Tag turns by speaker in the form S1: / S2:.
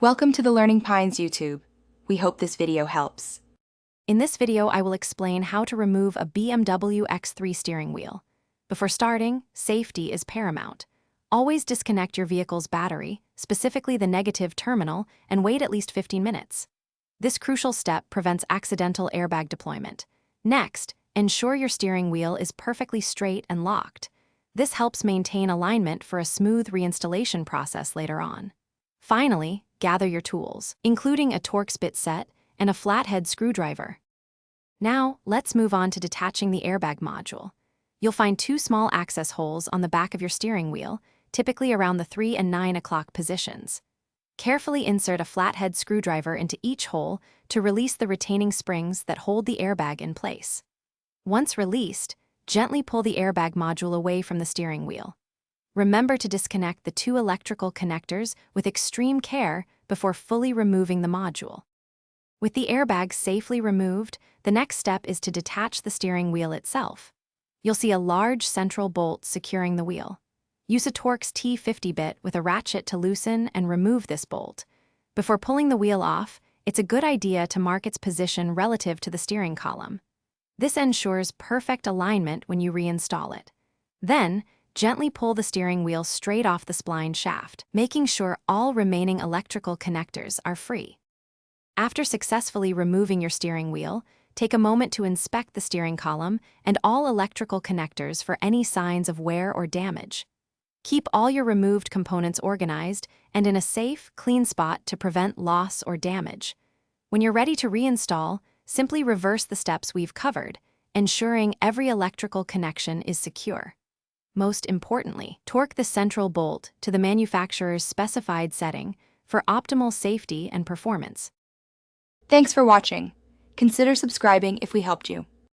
S1: Welcome to the Learning Pines YouTube. We hope this video helps.
S2: In this video, I will explain how to remove a BMW X3 steering wheel. Before starting, safety is paramount. Always disconnect your vehicle's battery, specifically the negative terminal, and wait at least 15 minutes. This crucial step prevents accidental airbag deployment. Next, ensure your steering wheel is perfectly straight and locked. This helps maintain alignment for a smooth reinstallation process later on. Finally, gather your tools, including a Torx bit set and a flathead screwdriver. Now, let's move on to detaching the airbag module. You'll find two small access holes on the back of your steering wheel, typically around the 3 and 9 o'clock positions. Carefully insert a flathead screwdriver into each hole to release the retaining springs that hold the airbag in place. Once released, gently pull the airbag module away from the steering wheel. Remember to disconnect the two electrical connectors with extreme care before fully removing the module. With the airbag safely removed, the next step is to detach the steering wheel itself. You'll see a large central bolt securing the wheel. Use a Torx T50 bit with a ratchet to loosen and remove this bolt. Before pulling the wheel off, it's a good idea to mark its position relative to the steering column. This ensures perfect alignment when you reinstall it. Then, gently pull the steering wheel straight off the spline shaft, making sure all remaining electrical connectors are free. After successfully removing your steering wheel, take a moment to inspect the steering column and all electrical connectors for any signs of wear or damage. Keep all your removed components organized and in a safe, clean spot to prevent loss or damage. When you're ready to reinstall, simply reverse the steps we've covered, ensuring every electrical connection is secure. Most importantly, torque the central bolt to the manufacturer's specified setting for optimal safety and performance.
S1: Thanks for watching. Consider subscribing if we helped you.